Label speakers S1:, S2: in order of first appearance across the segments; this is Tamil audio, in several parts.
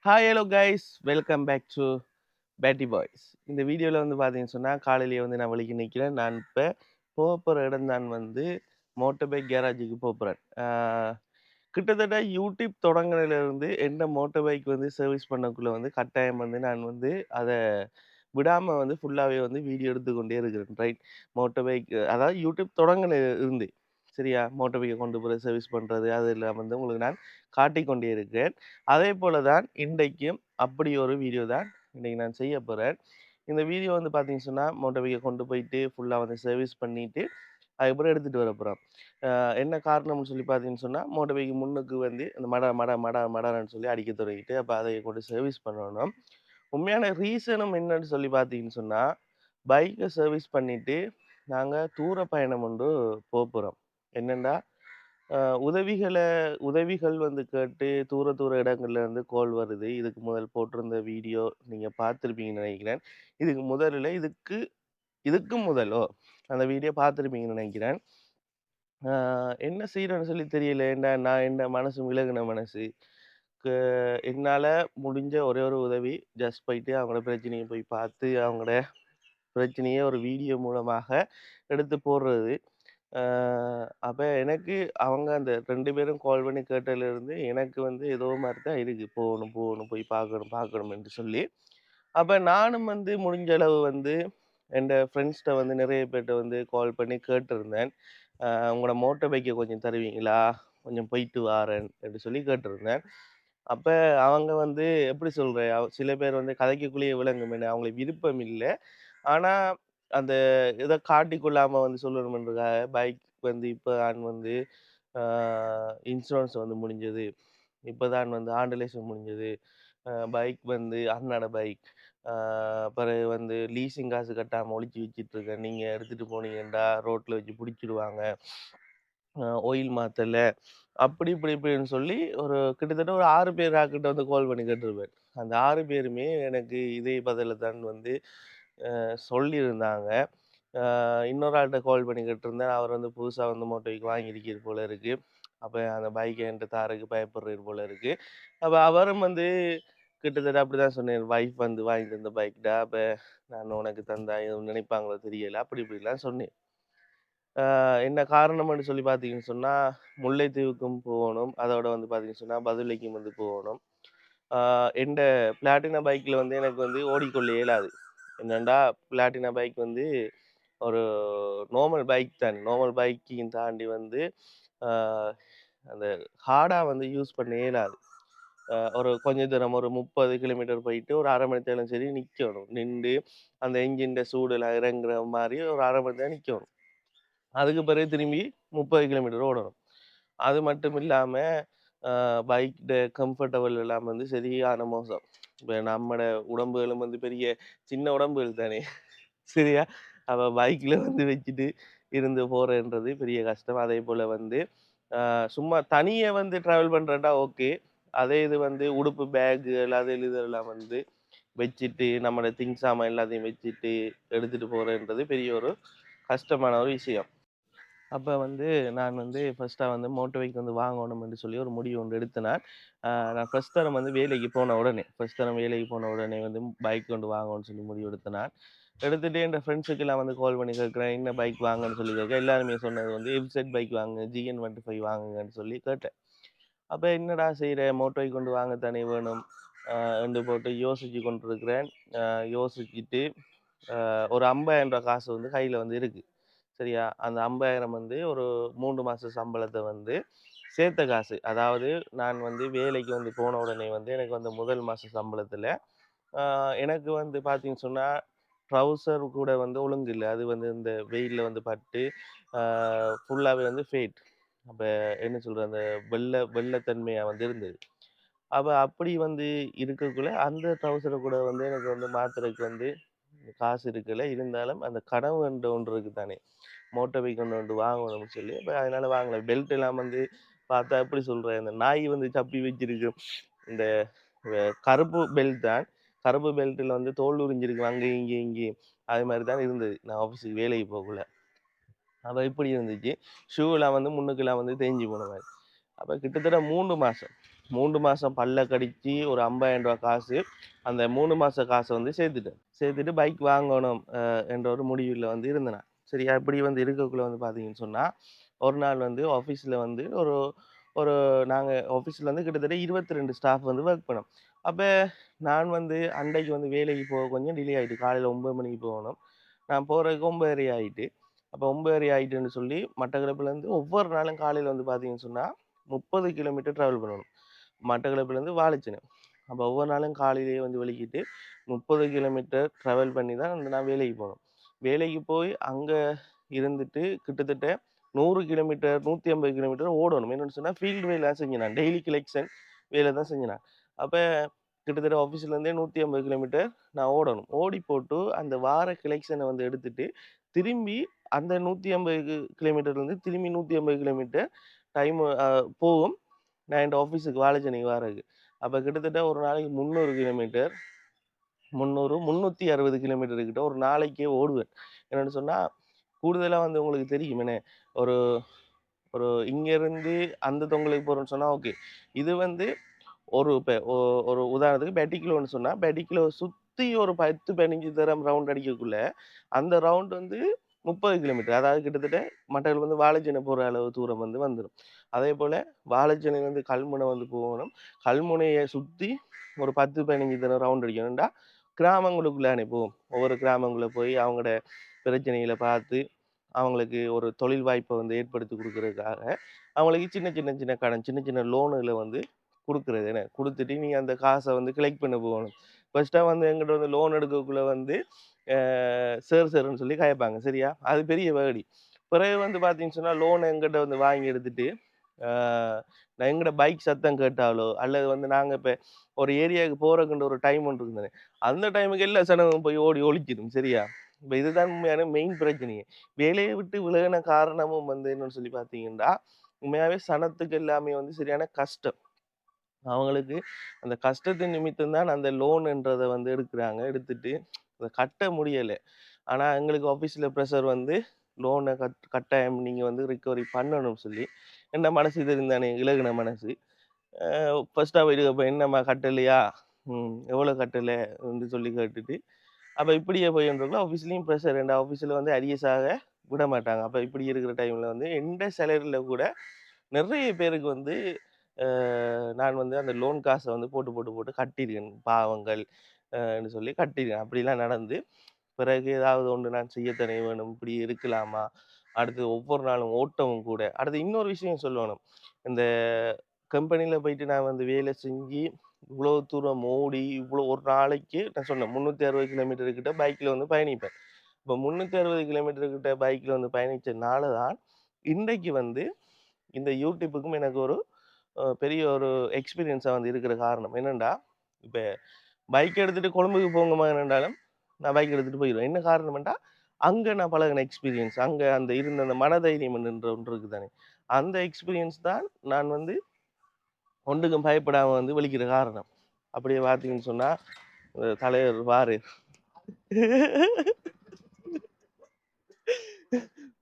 S1: Hi hello guys welcome back to பேட்டி பாய்ஸ். இந்த வீடியோவில் வந்து பார்த்தீங்கன்னு சொன்னால் காலையிலேயே வந்து நான் வழிக்கு நிற்கிறேன். நான் இப்போ போக போகிற இடம் தான் வந்து மோட்டர் பைக் கேரேஜுக்கு போகிறேன். கிட்டத்தட்ட யூடியூப் தொடங்கினதுலேருந்து என்ன மோட்டர் பைக் வந்து சர்வீஸ் பண்ணக்குள்ளே வந்து கட்டாயம் வந்து நான் வந்து அதை விடாமல் வந்து ஃபுல்லாகவே வந்து வீடியோ எடுத்துக்கொண்டே இருக்கிறேன். ரைட், மோட்டர் பைக் அதாவது யூடியூப் தொடங்கின இருந்து சரியா, மோட்டர் பைக்கை கொண்டு போகிற சர்வீஸ் பண்ணுறது அதில் வந்து உங்களுக்கு நான் காட்டிக்கொண்டே இருக்கிறேன். அதே போல தான் இன்றைக்கும் அப்படி ஒரு வீடியோ தான் இன்றைக்கி நான் செய்ய போகிறேன். இந்த வீடியோ வந்து பார்த்தீங்கன்னு சொன்னால் மோட்டர் பைக்கை கொண்டு போயிட்டு ஃபுல்லாக வந்து சர்வீஸ் பண்ணிவிட்டு அதுக்கப்புறம் எடுத்துகிட்டு வர போகிறோம். என்ன காரணம்னு சொல்லி பார்த்தீங்கன்னு சொன்னால் மோட்டர் பைக்கு முன்னுக்கு வந்து அந்த மடன்னு சொல்லி அடிக்க தொடங்கிட்டு அப்போ அதை கொண்டு சர்வீஸ் பண்ணணும். உண்மையான ரீசனும் என்னன்னு சொல்லி பார்த்தீங்கன்னு சொன்னால் பைக்கை சர்வீஸ் பண்ணிவிட்டு நாங்கள் தூர பயணம் ஒன்று போகிறோம். என்னென்னா உதவிகள் வந்து கேட்டு தூர தூர இடங்கள்ல இருந்து கால் வருது. இதுக்கு முதல் போட்டிருந்த வீடியோ நீங்கள் பார்த்துருப்பீங்கன்னு நினைக்கிறேன். இதுக்கு முதல்ல இதுக்கு முதலோ அந்த வீடியோ பார்த்துருப்பீங்கன்னு நினைக்கிறேன். என்ன செய்யறேன்னு சொல்லி தெரியல. நான் என்ன மனசு விலகுன மனசு. க என்னால முடிஞ்ச ஒரே ஒரு உதவி, ஜஸ்ட் போயிட்டு அவங்களோட பிரச்சனைய போய் பார்த்து, அவங்களோட பிரச்சனைய ஒரு வீடியோ மூலமாக எடுத்து போடுறது. அ அப்ப எனக்கு அவங்க அந்த 2 பேரும் கால் பண்ணி கேட்டதுலேருந்து எனக்கு வந்து ஏதோ மாரி தான் இருக்கு. போகணும், போகணும், போய் பார்க்கணும், பார்க்கணும் என்று சொல்லி. அப்ப நானும் வந்து முடிஞ்ச அளவு வந்து என்ட ஃப்ரெண்ட்ஸ்ட்ட வந்து நிறைய பேர்ட்ட வந்து கால் பண்ணி கேட்டிருந்தேன். உங்களோட மோட்டார் பைக்க கொஞ்சம் தருவீங்களா? கொஞ்சம் போயிட்டு வாரேன் என்று சொல்லி கேட்டிருந்தேன். அப்ப அவங்க வந்து எப்படி சொல்றேன், சில பேர் வந்து கதைக்கக்குள்ளேயே விளங்கும். என்ன அவங்களுக்கு விருப்பம் இல்ல. ஆனா, அந்த இத காட்டிக்கொள்ளாம வந்து சொல்லணும்ன்றதுக்காக பைக் வந்து இப்ப தான் வந்து ஆ இன்சூரன்ஸ் வந்து முடிஞ்சது. இப்பதான் வந்து ஆண்டுலேஷன் முடிஞ்சது. பைக் வந்து அண்ணனோட பைக். ஆ பிறகு வந்து லீசிங் காசு கட்டாம ஒளிச்சு வச்சுட்டுருக்கேன். நீங்க எடுத்துட்டு போனீங்கன்னா ரோட்ல வச்சு புடிச்சிருவாங்க. ஆயில் மாத்தல. அப்படி இப்படி இப்படின்னு சொல்லி ஒரு கிட்டத்தட்ட ஒரு 6 பேர் கிட்ட வந்து கால் பண்ணி கேட்டிருப்பேன். அந்த 6 பேருமே எனக்கு இதே பதில தான் வந்து சொல்லியிருந்தாங்க. இன்னொரு ஆள்ட்ட கால் பண்ணி கேட்டிருந்தேன். அவர் வந்து புதுசா வந்து மோட்டோ பைக் வாங்கியிருக்கிறார் போல இருக்கு. அப்ப அந்த பைக்க என்ட்ட தாரக்கு பயப்படுறார் போல இருக்கு. அப்ப அவரும் வந்து கிட்டத்தட்ட அப்படிதான் சொன்னாரு. வைஃப் வந்து வாங்கி தந்த பைக்டா. அப்ப நான் உனக்கு தந்தா எதுவும் நினைப்பாங்களோ தெரியல. அப்படி இப்படிலாம் சொன்னேன். என்ன காரணம்னு சொல்லி பார்த்தீங்கன்னு சொன்னா, முல்லைத்தீவுக்கும் போகணும். அதோட வந்து பார்த்தீங்கன்னு சொன்னா, பதுளைக்கும் வந்து போகணும். ஆ என்ட பிளாட்டினா பைக்ல வந்து எனக்கு வந்து ஓடிக்கொள்ள இயலாது. என்னண்டா, பிளாட்டினா பைக் வந்து ஒரு நார்மல் பைக் தான். நார்மல் பைக்கையும் தாண்டி வந்து ஆ அந்த ஹார்டா வந்து யூஸ் பண்ண இயலாது. ஒரு கொஞ்ச தூரம் ஒரு 30 கிலோமீட்டர் போயிட்டு ஒரு 1/2 மணி நேரம் சரி நிக்கணும். நிண்டு அந்த என்ஜின்ட சூடுல இறங்குற மாரி ஒரு 1/2 மணி நேரம் நிக்கணும். அதுக்கு பிறகு திரும்பி 30 கிலோமீட்டர் ஓடணும். அது மட்டும் இல்லாம, பைக்ட கம்ஃபர்டபுள் எல்லாம் வந்து சரியான மோசம். இப்ப நம்மட உடம்புகளும் வந்து பெரிய சின்ன உடம்புகள் தானே. சரியா? அப்ப பைக்ல வந்து வச்சுட்டு இருந்து போறேன்றது பெரிய கஷ்டம். அதேபோல வந்து சும்மா தனியா வந்து டிராவல் பண்றேன்டா ஓகே. அதே இது வந்து உடுப்பு, பேக்குகள் அது இதெல்லாம் வந்து வச்சுட்டு, நம்மோட திங்ஸ் சாமான் எல்லாத்தையும் வச்சுட்டு எடுத்துட்டு போறேன்றது பெரிய ஒரு கஷ்டமான ஒரு விஷயம். அப்ப வந்து நான் வந்து ஃபர்ஸ்ட்டா வந்து மோட்டார் பைக் வந்து வாங்கணும் என்று சொல்லி ஒரு முடிவு ஒன்று எடுத்து நான் ஃபர்ஸ்ட் தரம் வந்து வேலைக்கு போன உடனே வந்து பைக் ஒன்று வாங்கணும்னு சொல்லி முடிவு எடுத்த நான். எடுத்துட்டு என் ஃப்ரெண்ட்ஸுக்கெல்லாம் வந்து கால் பண்ணி கேட்கிறேன். என்ன பைக் வாங்கன்னு சொல்லி கேட்க எல்லாருமே சொன்னது வந்து எஃப்செட் பைக் வாங்குங்க, GN15 வாங்குங்கன்னு சொல்லி கேட்டேன். அப்ப என்னடா செய்ற? மோட்டார் பைக் கொண்டு வாங்கத்தானே வேணும். என்று போட்டு யோசிச்சு கொண்டிருக்கிறேன். யோசிச்சுட்டு ஒரு ரூ. 50,000 காசு வந்து கையில வந்து இருக்கு. சரியா? அந்த 50,000 வந்து ஒரு 3 மாச சம்பளத்த வந்து சேர்த்த காசு. அதாவது நான் வந்து வேலைக்கு வந்து போன உடனே வந்து எனக்கு வந்து முதல் மாச சம்பளத்துல, அ எனக்கு வந்து பார்த்தீங்கன்னு சொன்னா, ட்ரவுசர் கூட வந்து ஒழுங்கு இல்ல. அது வந்து இந்த வெயில்ல வந்து பட்டு, அ ஃபுல்லாவே வந்து ஃபேட். அப்ப என்ன சொல்றது? அந்த வெள்ளத்தன்மையா வந்து இருந்தது. அப்ப அப்படி வந்து இருக்கக்குள்ள, அந்த ட்ரவுசர கூட வந்து எனக்கு வந்து மாத்துறதுக்கு வந்து காசு இருக்குல்ல. இருந்தாலும் அந்த கனவு என்ற ஒன்று இருக்கு தானே! மோட்டார் பைக் ஒண்ணு வாங்கணும்னு சொல்லி, அப்ப அதனால வாங்கல. பெல்ட் எல்லாம் வந்து பார்த்தா எப்படி சொல்றது? இந்த நாய் வந்து சப்பி வச்சிருக்கு. இந்த கருப்பு பெல்ட் தான். கருப்பு பெல்ட்ல வந்து தோல் உரிஞ்சிருக்கு அங்கேயும், இங்கேயும். அது மாரி தான் இருந்தது. நான் ஆஃபீஸுக்கு வேலைக்கு போகக்குள்ள. அப்ப இப்படி இருந்துச்சு. ஷூலாம் வந்து முன்னுக்கெல்லாம் வந்து தேஞ்சு போன மாரி. அப்ப கிட்டத்தட்ட 3 மாசம். 3 மாசம் பல்ல கடிச்சு ஒரு 50,000 காசு அந்த 3 மாச காசை வந்து சேர்த்துட்டேன். சேர்த்துட்டு பைக் வாங்கணும் என்ற ஒரு முடிவுல வந்து இருந்தேன் நான். சரியா, இப்படி வந்து இருக்கக்குள்ள வந்து பார்த்தீங்கன்னு சொன்னா, ஒரு நாள் வந்து ஆஃபீஸ்ல வந்து ஒரு ஒரு நாங்க ஆஃபீஸ்ல வந்து கிட்டத்தட்ட 22 ஸ்டாஃப் வந்து வொர்க் பண்ணோம். அப்ப நான் வந்து அன்றைக்கு வந்து வேலைக்கு போக கொஞ்சம் டிலே ஆயிட்டு. காலையில 9 மணிக்கு போகணும். நான் போறதுக்கு 9:30 ஆயிட்டு. அப்ப 9:30 ஆயிட்டுன்னு சொல்லி மட்டக்களப்புலேருந்து ஒவ்வொரு நாளும் காலையில வந்து பார்த்தீங்கன்னு சொன்னா, 30 கிலோமீட்டர் டிராவல் பண்ணணும். மட்டக்களப்புலேருந்து வாழைச்சேனை. அப்போ ஒவ்வொரு நாளும் காலையிலேயே வந்து வெளிக்கிட்டு 30 கிலோமீட்டர் ட்ராவல் பண்ணி தான் வந்து நான் வேலைக்கு போகணும். வேலைக்கு போய் அங்க இருந்துட்டு கிட்டத்தட்ட 100 கிலோமீட்டர், 150 கிலோமீட்டர் ஓடணும். என்னன்னு சொன்னா ஃபீல்ட் வேலை செஞ்சேன் நான். டெய்லி கலெக்ஷன் வேலை தான் செஞ்சேன் நான். அப்ப கிட்டத்தட்ட ஆஃபீஸ்லேருந்தே 150 கிலோமீட்டர் நான் ஓடணும். ஓடி போட்டு அந்த வார கலெக்ஷன வந்து எடுத்துட்டு, திரும்பி அந்த 150 கிலோமீட்டர்லேருந்து திரும்பி 150 கிலோமீட்டர் டைம் போகும். நான் என் ஆஃபீஸுக்கு வாழைச்சேனைக்கு வாரதுக்கு. அப்ப கிட்டத்தட்ட ஒரு நாளைக்கு 300 கிலோமீட்டர், 300, 360 கிலோமீட்டர் கிட்ட ஒரு நாளைக்கே ஓடுவேன். என்னன்னு சொன்னா, கூடுதலா வந்து உங்களுக்கு தெரியுமேனே, ஒரு ஒரு இங்கேருந்து அந்த தொங்கலுக்கு போறோம்ன்னு சொன்னா ஓகே. இது வந்து ஒரு இப்ப ஒரு உதாரணத்துக்கு பெட்டிக்குலோன்னு சொன்னா, பெட்டிக்குலோ சுத்தி ஒரு 10, 15 தரம் ரவுண்ட் அடிக்கக்குள்ள, அந்த ரவுண்ட் வந்து 30 கிலோமீட்டர். அதாவது கிட்டத்தட்ட மட்டக்களப்பு வந்து வாழைச்சேனை போற அளவு தூரம் வந்து வந்துரும். அதேபோல வாழைச்சேனையிலிருந்து கல்முனை வந்து போகணும். கல்முனைய சுத்தி ஒரு 10, 15 தடவ ரவுண்ட் அடிக்கணும். ஏன்டா, கிராமங்களுக்குள்ளானே போவோம். ஒவ்வொரு கிராமங்கள்ல போய் அவங்களோட பிரச்சனைகள பார்த்து, அவங்களுக்கு ஒரு தொழில் வாய்ப்ப வந்து ஏற்படுத்தி குடுக்குறதுக்காக, அவங்களுக்கு சின்ன சின்ன கடன், சின்ன சின்ன லோனுகள வந்து குடுக்குறது என்ன, குடுத்துட்டு நீங்க அந்த காச வந்து கலெக்ட் பண்ண போகணும். ஃபர்ஸ்ட்டா வந்து என்கிட்ட வந்து லோன் எடுக்கக்குள்ள வந்து அ சார்ன்னு சொல்லி கயப்பாங்க. சரியா? அது பெரிய வகடி. பிறகு வந்து பார்த்தீங்கன்னு சொன்னா, லோன் என்கிட்ட வந்து வாங்கி எடுத்துட்டு, ஆ நான் எங்கட பைக் சத்தம் கேட்டாலோ, அல்லது வந்து நாங்க இப்ப ஒரு ஏரியாவுக்கு போறதுக்குன்ற ஒரு டைம் ஒன்று இருக்குது தானே, அந்த டைமுக்கு எல்லா சனமும் போய் ஓடி ஒளிஞ்சிரும். சரியா? இப்ப இதுதான் உண்மையான மெயின் பிரச்சனையே. வேலைய விட்டு விலகுன காரணமும் வந்து என்னன்னு சொல்லி பார்த்தீங்கன்னா, உண்மையாவே சனத்துக்கு எல்லாமே வந்து சரியான கஷ்டம். அவங்களுக்கு அந்த கஷ்டத்தின் நிமித்தம் தான் அந்த லோன்ன்றத வந்து எடுக்குறாங்க. எடுத்துட்டு அத கட்ட முடியல. ஆனா எங்களுக்கு ஆஃபீஸ்ல பிரஷர் வந்து லோன கட்டாயம் நீங்க வந்து ரிகவரி பண்ணணும்னு சொல்லி, என்ன மனசு தெரியும் தானே இளகுன மனசு. ஃபர்ஸ்ட்டா போயிட்டு அப்ப என்னம்மா கட்டலையா? எவ்வளோ கட்டல? என்று சொல்லி கேட்டுட்டு, அப்ப இப்படியே போயின்றக்குள்ள ஆஃபீஸ்லயும் பிரஷர். எந்த ஆஃபீஸ்ல வந்து அரியர்ஸ் ஆக விட மாட்டாங்க. அப்ப இப்படி இருக்கிற டைம்ல வந்து எந்த சேலரில கூட நெறைய பேருக்கு வந்து அ நான் வந்து அந்த லோன் காச வந்து போட்டு கட்டியிருக்கேன். பாவங்கள் ன்னு சொல்லி கட்டியிருக்கேன். அப்படிலாம் நடந்து, பிறகு ஏதாவது ஒண்ணு நான் செய்யத்தானே வேணும். இப்படி இருக்கலாமா? அடுத்து ஒவ்வொரு நாளும் ஓட்டமும் கூட. அடுத்து இன்னொரு விஷயம் சொல்லணும். இந்த கம்பெனில போயிட்டு நான் வந்து வேலை செஞ்சு, இவ்வளோ தூரம் ஓடி, இவ்வளோ ஒரு நாளைக்கு நான் சொன்னேன் 360 கிலோமீட்டர் கிட்ட பைக்ல வந்து பயணிப்பேன். இப்ப 360 கிலோமீட்டர் கிட்ட பைக்ல வந்து பயணிச்சனால தான், இன்றைக்கு வந்து இந்த யூடியூப்க்கும் எனக்கு ஒரு பெரிய ஒரு எக்ஸ்பீரியன்ஸா வந்து இருக்கிற காரணம். என்னன்னா, இப்ப பைக் எடுத்துட்டு கொழும்புக்கு போங்கம்மா என்னண்டாலும், நான் பைக் எடுத்துட்டு போயிருவேன். என்ன காரணம்ன்டா, அங்க நான் பழகுன எக்ஸ்பீரியன்ஸ். அங்க அந்த இருந்த அந்த மனதைரியம் என்ற ஒன்று இருக்கு தானே. அந்த எக்ஸ்பீரியன்ஸ் தான் நான் வந்து ஒண்ணுக்கும் பயப்படாம வந்து வெளிக்கிற காரணம். அப்படியே பார்த்தீங்கன்னு சொன்னா, தலைவர் வாரு.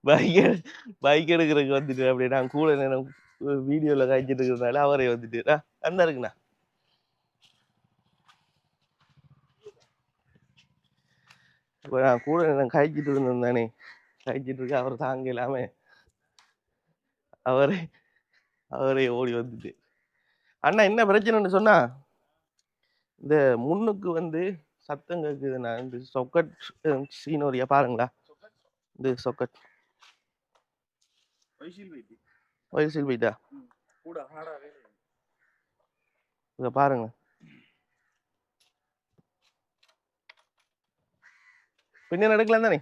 S1: பைக் எடு பைக் எடுக்கிறதுக்கு வந்துட்டு அப்படியே நான் கூட நேரம் வீடியோல காய்ச்சிட்டு இருக்கிறதுனால அவரே வந்துட்டு, அந்த இருக்குண்ணா. இப்ப நான் கூட நேரம் காய்ச்சிட்டு இருந்தேன் தானே. காய்ச்சிட்டு இருக்க அவர் தாங்க இல்லாம அவரே அவரே ஓடி வந்துட்டு, "அண்ணா என்ன பிரச்சனைன்னு சொன்னா, இந்த முன்னுக்கு வந்து சத்தம் கேட்குதுண்ணா. இந்த சொக்கட் சீனோரியா பாருங்களா? இந்த சொக்கட் வயசில் போயிட்டா? இத பாருங்க. பின்ன எடுக்கலாம் தானே?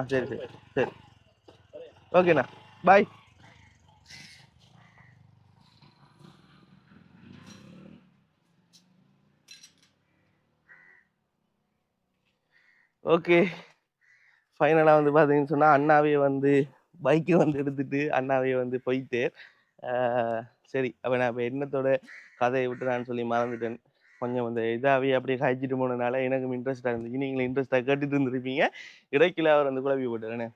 S1: சரி, சரி, சரி. ஓகேண்ணா. பாய். ஓகே. ஃபைனலா வந்து பார்த்தீங்கன்னு சொன்னா, அண்ணாவே வந்து பைக்க வந்து எடுத்துட்டு அண்ணாவே வந்து போயிட்டு, ஆ சரி அப்ப நான் இப்ப என்னத்தோட கதைய விட்டு நான் சொல்லி மறந்துட்டேன். கொஞ்சம் வந்து இதாவே அப்படியே கழிச்சிட்டு போனனால எனக்கும் இன்ட்ரெஸ்ட்டா இருந்துச்சு. நீங்களும் இன்ட்ரெஸ்ட்டா கேட்டுட்டு இருந்திருப்பீங்க. இடைக்கில அவர் வந்து குழப்பி போட்டாரு என்ன.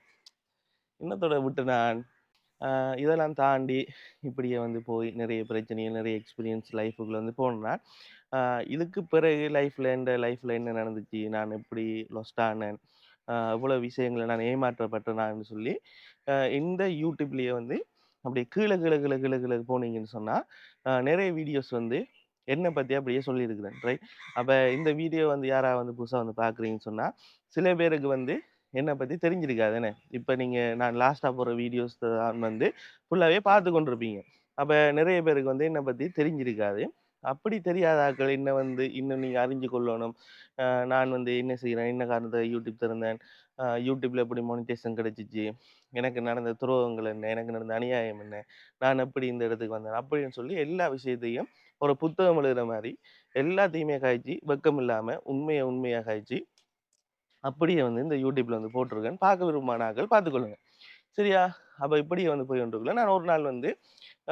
S1: என்னத்தோட விட்டேன் நான்? இதெல்லாம் தாண்டி இப்படியே வந்து போய் நிறைய பிரச்சனைகள், நிறைய எக்ஸ்பீரியன்ஸ் லைஃப்குள்ள வந்து போனேன்னா, அ இதுக்கு பிறகு லைஃப்ல என்ன நடந்துச்சு? நான் எப்படி லொஸ்ட் ஆனேன்? இவ்வளோ விஷயங்கள நான் ஏமாற்றப்பட்டேனான்னு சொல்லி, இந்த YouTubeலயே வந்து அப்படியே கீழ கீழ கீழ கீழ கீழ போனீங்கன்னு சொன்னா, நிறைய வீடியோஸ் வந்து என்ன பத்தி அப்படியே சொல்லியிருக்கிறேன். ரைட். அப்ப இந்த வீடியோ வந்து யாராவது வந்து புதுசா வந்து பார்க்குறீங்கன்னு சொன்னா, சில பேருக்கு வந்து என்ன பத்தி தெரிஞ்சிருக்காது என்ன. இப்ப நீங்க நான் லாஸ்ட்டா போடுற வீடியோஸ் தான் வந்து ஃபுல்லாவே பார்த்து கொண்டிருப்பீங்க. அப்ப நிறைய பேருக்கு வந்து என்ன பத்தி தெரிஞ்சிருக்காது. அப்படி தெரியாத ஆட்கள் என்ன வந்து இன்னும் நீங்க அறிஞ்சு கொள்ளணும். நான் வந்து என்ன செய்றேன்? என்ன காரணத்த YouTube திறந்தேன்? YouTubeல எப்படி மானிடைசேஷன் கிடைச்சுச்சு? எனக்கு நடந்த துரோகங்கள் என்ன? எனக்கு நடந்த அநியாயம் என்ன? நான் எப்படி இந்த இடத்துக்கு வந்தேன்? அப்படின்னு சொல்லி எல்லா விஷயத்தையும் ஒரு புத்தகம் எழுதுற மாரி எல்லாத்தையுமே காய்ச்சி, வெட்கம் இல்லாம உண்மைய உண்மையா காய்ச்சி, அப்படியே வந்து இந்த YouTubeல வந்து போட்டிருக்கேன். பார்க்க விரும்புமான ஆட்கள் பார்த்துக்கொள்ளுங்க. சரியா? அப்ப இப்படியே வந்து போய் கொண்டிருக்கல. நான் ஒரு நாள் வந்து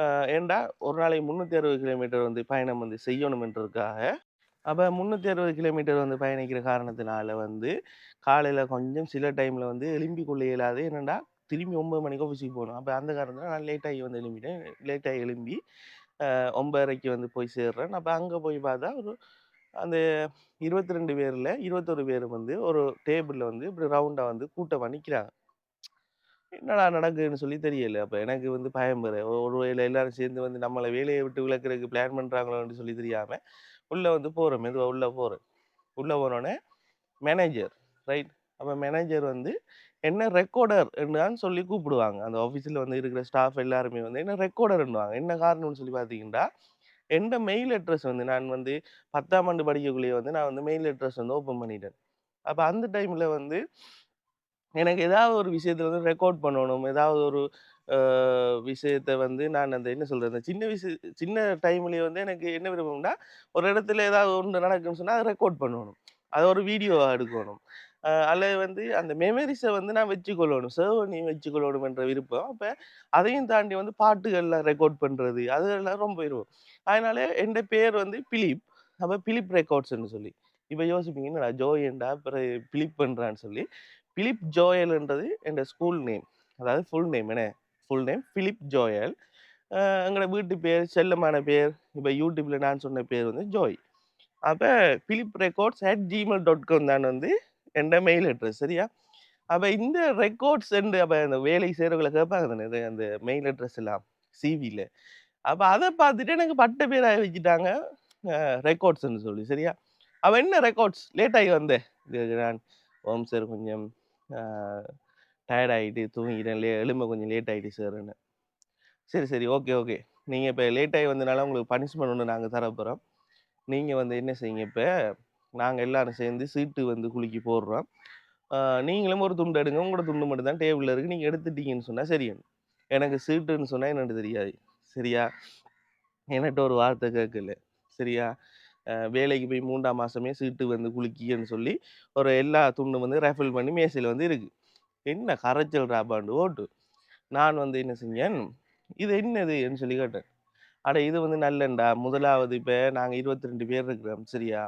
S1: அ ஏன்டா ஒரு நாளைக்கு 360 கிலோமீட்டர் வந்து பயணம் வந்து செய்யணும்ன்றதுக்காக, அப்ப 360 கிலோமீட்டர் வந்து பயணிக்கிற காரணத்தினால வந்து, காலையில கொஞ்சம் சில டைம்ல வந்து எழும்பிக் கொள்ள இயலாது. என்னன்னா, திரும்பி 9 மணிக்கு ஆஃபீஸுக்கு போகணும். அப்ப அந்த காரணத்தினால நான் லேட்டாகி வந்து எழும்பிட்டேன். லேட்டாகி எழும்பி 9:30க்கு வந்து போய் சேர்றேன். அப்ப அங்க போய் பார்த்தா, அந்த 22 பேர்ல 21 பேர் வந்து ஒரு டேபிள்ல வந்து இப்படி ரவுண்டா வந்து கூட்டமா நிக்கிறாங்க. என்னடா நடக்குதுன்னு சொல்லி தெரியல. அப்ப எனக்கு வந்து பயம் வேற. ஒருவேளை எல்லாரும் சேர்ந்து வந்து நம்மள வேலைய விட்டு விலக்குறதுக்கு பிளான் பண்றாங்களோன்னு சொல்லி தெரியாம, உள்ள வந்து போறேன். மெதுவா உள்ள போறேன். உள்ள போனோனே மேனேஜர், ரைட். அப்ப மேனேஜர் வந்து என்ன ரெக்கார்டர் தான் சொல்லி கூப்பிடுவாங்க. அந்த ஆஃபீஸ்ல வந்து இருக்கிற ஸ்டாஃப் எல்லாருமே வந்து என்ன ரெக்கார்டர்ன்னுவாங்க. என்ன காரணம்னு சொல்லி பார்த்தீங்கன்னா, எந்த மெயில் அட்ரஸ் வந்து நான் வந்து 10ஆம் ஆண்டு படிக்கக்குள்ளேயே வந்து நான் வந்து மெயில் அட்ரஸ் வந்து ஓப்பன் பண்ணிட்டேன். அப்ப அந்த டைம்ல வந்து எனக்கு ஏதாவது ஒரு விஷயத்த வந்து ரெக்கார்ட் பண்ணணும். ஏதாவது ஒரு அ விஷயத்த வந்து நான் அந்த என்ன சொல்றது? அந்த சின்ன டைம்லயே வந்து எனக்கு என்ன விருப்பம்னா, ஒரு இடத்துல ஏதாவது ஒண்ணு நடக்குதுன்னு சொன்னா, அத ரெக்கார்ட் பண்ணணும். அத ஒரு வீடியோவா எடுக்கணும். அல்லது வந்து அந்த மெமரீஸ வந்து நான் வச்சுக்கொள்ளணும். சேவ் பண்ணி வச்சுக்கொள்ளணும் என்ற விருப்பம். அப்ப அதையும் தாண்டி வந்து பாட்டுகள்லாம் ரெக்கார்ட் பண்றது, அதெல்லாம் ரொம்ப விருப்பம். அதனால என்ட பேர் வந்து பிலிப். அப்ப பிலிப் ரெக்கார்ட்ஸ்ன்னு சொல்லி. இப்ப யோசிப்பீங்க, என்னடா ஜோயன்டா பிறகு பிலிப்ன்றான்னு சொல்லி. பிலிப் ஜோயல்ன்றது என் ஸ்கூல் நேம். அதாவது ஃபுல் நேம் என்ன? Full name Philip Joel. அ எங்களோட வீட்டு பேர், செல்லமான பேர், இப்ப YouTubeல நான் சொன்ன பேர் வந்து ஜோய். அப்ப philiprecords@gmail.com தான் வந்து என்ட மெயில் அட்ரஸ் சரியா? அப்ப இந்த ரெக்கார்ட்ஸ் அப்ப அந்த வேலை செய்றவங்கள கேட்பாங்க தானே, இது அந்த மெயில் அட்ரஸ் எல்லாம் சிவில. அப்ப அத பார்த்துட்டு எனக்கு பட்ட பேரா வச்சுட்டாங்க. அ ரெக்கார்ட்ஸ்ன்னு சொல்லி சரியா? அவ என்ன ரெக்கார்ட்ஸ் லேட் ஆகி வந்தேன். இது நான் சார் கொஞ்சம் அ டயர்ட் ஆயிட்டு தூங்கிட்டேன். எழும்ப கொஞ்சம் லேட் ஆயிட்டு சார்ன்னு. சரி, சரி. Okay, okay. நீங்க இப்ப லேட் ஆகி வந்தனால உங்களுக்கு பனிஷ்மென்ட் ஒண்ணு நாங்க தரப்போறோம். நீங்க வந்து என்ன செய்யுங்க இப்ப, நாங்க எல்லாரும் சேர்ந்து சீட்டு வந்து குலுக்கி போடுறோம். அ நீங்களும் ஒரு துண்டு எடுங்க. உங்களோட துண்டு மட்டும் தான் டேபிள்ல இருக்கு. நீங்க எடுத்துட்டீங்கன்னு சொன்னா சரி. எனக்கு சீட்டுன்னு சொன்னா என்னன்னு தெரியாது. சரியா? என்கிட்ட ஒரு வார்த்தை கேட்கல. சரியா? வேலைக்கு போய் 3ஆம் மாசமே சீட்டு வந்து குலுக்கின்னு சொல்லி, ஒரு எல்லா துண்டும் வந்து ரஃபில் பண்ணி மேசையில வந்து இருக்கு. என்ன கரைச்சல் ராபாண்டு ஓட்டு. நான் வந்து என்ன செஞ்சேன், "இது என்னதுன்னு?" சொல்லி கேட்டேன். அட இது வந்து நல்லேன்டா. முதலாவது இப்ப நாங்க 22 பேர் இருக்கிறோம். சரியா?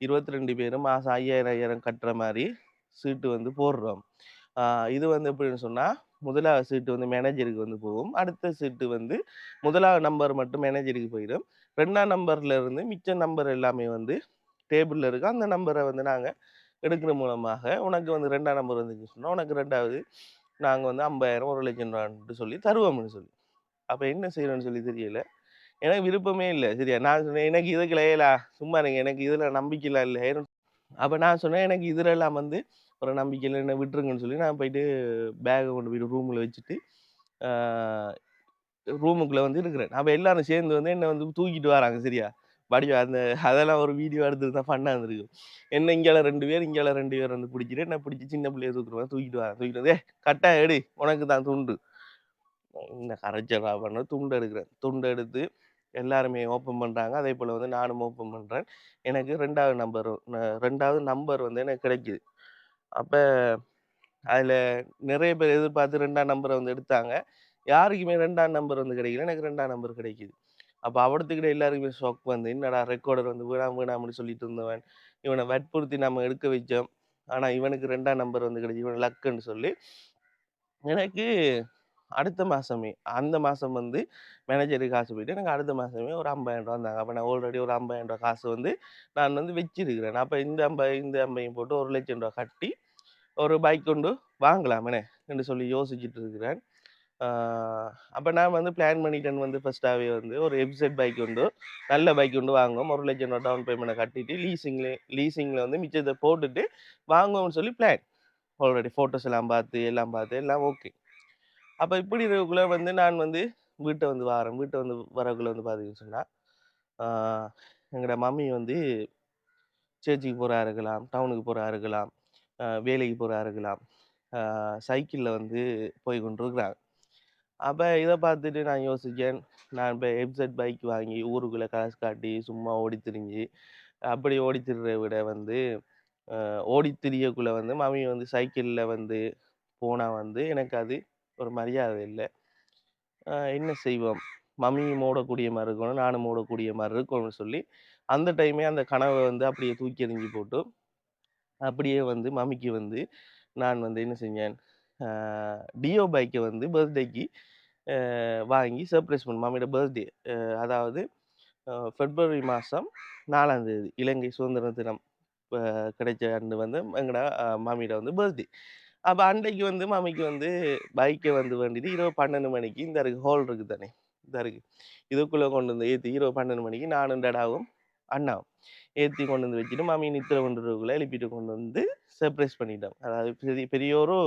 S1: 22 பேரும் மாசம் 5000, 5000 கட்டுற மாரி சீட்டு வந்து போடுறோம். ஆ இது வந்து எப்படின்னு சொன்னா, முதலாவது சீட்டு வந்து மேனேஜருக்கு வந்து போகும். அடுத்த சீட்டு வந்து முதலாவது நம்பர் மட்டும் மேனேஜருக்கு போயிடும். 2ஆம் நம்பர்ல இருந்து மிச்ச நம்பர் எல்லாமே வந்து டேபிள்ல இருக்கு. அந்த நம்பர வந்து நாங்க எடுக்கிற மூலமாக, உனக்கு வந்து 2ஆம் நம்பர் வந்துச்சுன்னு சொன்னா, உனக்கு 2வது நாங்க வந்து 50,000 1,00,000 சொல்லி தருவோம்ன்னு சொல்லி. அப்ப என்ன செய்யணும்னு சொல்லி தெரியல. எனக்கு விருப்பமே இல்ல. சரியா? நான் சொன்னேன், "எனக்கு இதுக்குல ஏலா, சும்மா இருங்க. எனக்கு இதுல நம்பிக்கைலாம் இல்ல." அப்ப நான் சொன்னேன், "எனக்கு இதுலலாம் வந்து ஒரு நம்பிக்கை இல்ல. என்ன விட்டுருங்கன்னு" சொல்லி நான் போயிட்டு பேக்க கொண்டு போயிட்டு ரூம்ல வச்சுட்டு, ஆ ரூமுக்குள்ள வந்து இருக்கிறேன். அப்ப எல்லாரும் சேர்ந்து வந்து என்ன வந்து தூக்கிட்டு வராங்க. சரியா? வடிவா அந்த அதெல்லாம் ஒரு வீடியோ எடுத்திருந்தா ஃபன்னா இருந்திருக்கும். என்ன இங்கால 2 பேர், இங்கால 2 பேர் வந்து புடிச்சுட்டு, என்ன பிடிச்சு சின்ன பிள்ளைய தூக்குற மாரி தூக்கிட்டு வராங்க. தூக்கிட்டு வந்து, கட்டா எடு. உனக்கு தான் துண்டு." என்ன கரைச்சலா பண்ண துண்டு எடுக்கிறேன். துண்டு எடுத்து எல்லாருமே ஓப்பன் பண்றாங்க. அதேபோல வந்து நானும் ஓப்பன் பண்றேன். எனக்கு 2வது நம்பர் வந்து எனக்கு கிடைக்குது. அப்ப அதுல நெறைய பேர் எதிர்பார்த்து 2ஆம் நம்பர வந்து எடுத்தாங்க. யாருக்குமே 2ஆம் நம்பர் வந்து கிடைக்கல. எனக்கு 2ஆம் நம்பர் கிடைக்குது. அப்ப அவ்வடத்துக்கிட்ட எல்லாருக்குமே ஷாக் வந்து, என்னடா ரெக்கார்டர் வந்து வேணாம் வேணாம்னு சொல்லிட்டு இருந்தவன், இவன வற்புறுத்தி நம்ம எடுக்க வச்சோம். ஆனா இவனுக்கு 2ஆம் நம்பர் வந்து கிடைச்சு. இவன் லக்குன்னு சொல்லி எனக்கு அடுத்த மாசமே அந்த மாசம் வந்து மேனேஜருக்கு காசு போயிட்டு எனக்கு அடுத்த மாசமே ஒரு ரூ. 50,000 தந்தாங்க. அப்ப நான் ஆல்ரெடி ஒரு ரூ. 50,000 காசு வந்து நான் வந்து வச்சிருக்கிறேன். அப்ப இந்த 50 போட்டு ரூ. 1,00,000 கட்டி ஒரு பைக் கொண்டு வாங்கலாமேனே என்று சொல்லி யோசிச்சுட்டு இருக்கிறேன். ஆ அப்ப நான் வந்து பிளான் பண்ணிட்டேன் வந்து ஃபர்ஸ்ட்டாவே வந்து ஒரு எஃப்செட் பைக் உண்டு. நல்ல பைக் உண்டு வாங்குவோம். ரூ. 1,00,000 டவுன் பேமெண்ட்ட கட்டிட்டு லீசிங்ல வந்து மிச்சத்த போட்டுட்டு வாங்குவோம்னு சொல்லி பிளான். ஆல்ரெடி ஃபோட்டோஸ் எல்லாம் ஓகே. அப்ப இப்படி இருக்கக்குள்ள வந்து நான் வந்து வீட்ட வந்து வாரேன். வீட்ட வந்து வரக்குள்ள வந்து பார்த்தீங்கன்னு சொன்னா, ஆ எங்கட மம்மி வந்து சர்ச்சுக்கு போறதா இருக்கலாம், டவுனுக்கு போறதா இருக்கலாம், வேலைக்கு போறதா இருக்கலாம். சைக்கிள்ல வந்து போய் கொண்டிருக்கிறாங்க. அப்ப இத பார்த்துட்டு நான் யோசிச்சேன், நான் இப்ப எஃப்செட் பைக் வாங்கி ஊருக்குள்ள காசு காட்டி சும்மா ஓடித் திரிஞ்சு, அப்படி ஓடித் திரிறத விட வந்து, ஓடித் திரியக்குள்ள வந்து மம்மி வந்து சைக்கிள்ல வந்து போனா வந்து எனக்கு அது ஒரு மரியாதை இல்ல. என்ன செய்வோம்? மம்மியும் ஓடக்கூடிய மாரி இருக்கணும், நானும் ஓடக்கூடிய மாரி இருக்கணும்னு சொல்லி, அந்த டைமே அந்த கனவ வந்து அப்படியே தூக்கி எறிஞ்சு போட்டு, அப்படியே வந்து மம்மிக்கு வந்து நான் வந்து என்ன செஞ்சேன், அ டியோ பைக்க வந்து பர்த்டேக்கு வாங்கி சர்ப்ரைஸ் மம்மியோட பர்த்டே. அதாவது பிப்ரவரி மாசம் 4ஆம் தேதி இலங்கை சுதந்திர தினம் கிடைச்ச அன்று வந்து எங்கட மாமியோட வந்து பர்த்டே. அப்ப அன்றைக்கு வந்து மாமிக்கு வந்து பைக்க வந்து வேண்டிட்டு இரவு 12 மணிக்கு இந்த இருக்கு ஹால் இருக்கு தானே, இந்த இருக்கு. இதுக்குள்ள கொண்டு வந்து ஏத்தி இரவு 12 மணிக்கு நானும் டாடாவும், அண்ணாவும் ஏத்தி கொண்டு வந்து வச்சுட்டு மாமி நித்திர கொண்டுறதுக்குள்ள எழுப்பிட்டு கொண்டு வந்து சர்ப்ரைஸ் பண்ணிட்டோம். அதாவது பெரிய பெரிய ஒரு